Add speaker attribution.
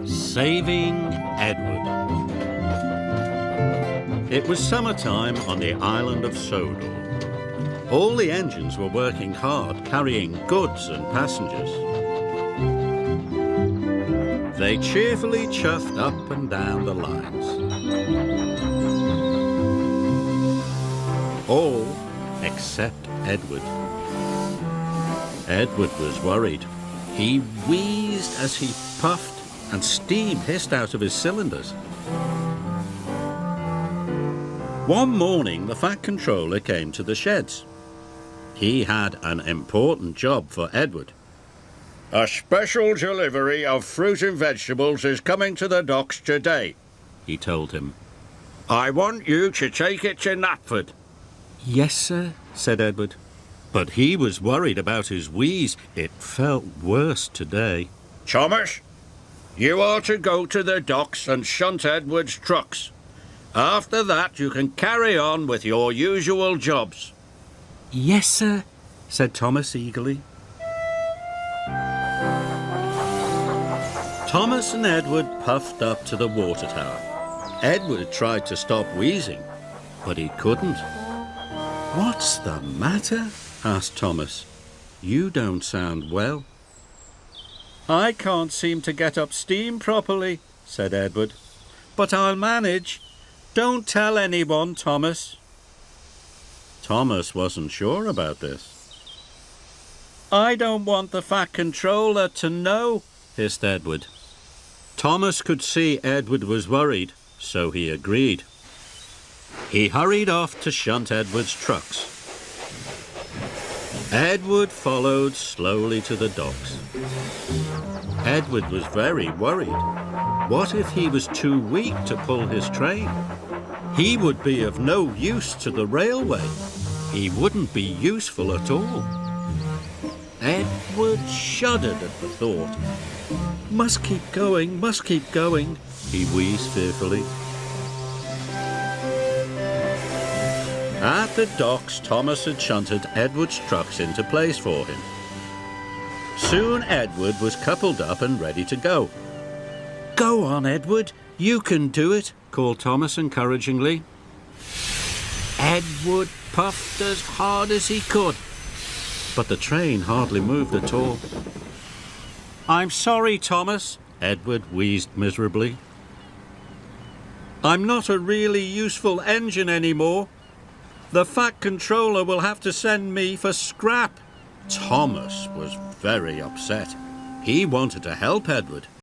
Speaker 1: Saving Edward. It was summertime on the island of Sodor. All the engines were working hard, carrying goods and passengers. They cheerfully chuffed up and down the lines. All except Edward. Edward was worried. He wheezed as he puffed, and steam hissed out of his cylinders. One morning, the Fat Controller came to the sheds. He had an important job for Edward.
Speaker 2: A special delivery of fruit and vegetables is coming to the docks today,
Speaker 1: he told him.
Speaker 2: I want you to take it to Knapford.
Speaker 1: Yes, sir, said Edward. But he was worried about his wheeze. It felt worse today.
Speaker 2: Thomas, you are to go to the docks and shunt Edward's trucks. After that, you can carry on with your usual jobs.
Speaker 1: Yes, sir, said Thomas eagerly. Thomas and Edward puffed up to the water tower. Edward tried to stop wheezing, but he couldn't. What's the matter? Asked Thomas. You don't sound well. I can't seem to get up steam properly, said Edward. But I'll manage. Don't tell anyone, Thomas. Thomas wasn't sure about this. I don't want the Fat Controller to know, hissed Edward. Thomas could see Edward was worried, so he agreed. He hurried off to shunt Edward's trucks. Edward followed slowly to the docks. Edward was very worried. What if he was too weak to pull his train? He would be of no use to the railway. He wouldn't be useful at all. Edward shuddered at the thought. Must keep going, he wheezed fearfully. At the docks, Thomas had shunted Edward's trucks into place for him. Soon Edward was coupled up and ready to go. Go on, Edward, you can do it, called Thomas encouragingly. Edward puffed as hard as he could, but the train hardly moved at all. I'm sorry, Thomas, Edward wheezed miserably. I'm not a really useful engine anymore. The Fat Controller will have to send me for scrap. Thomas was very upset. He wanted to help Edward.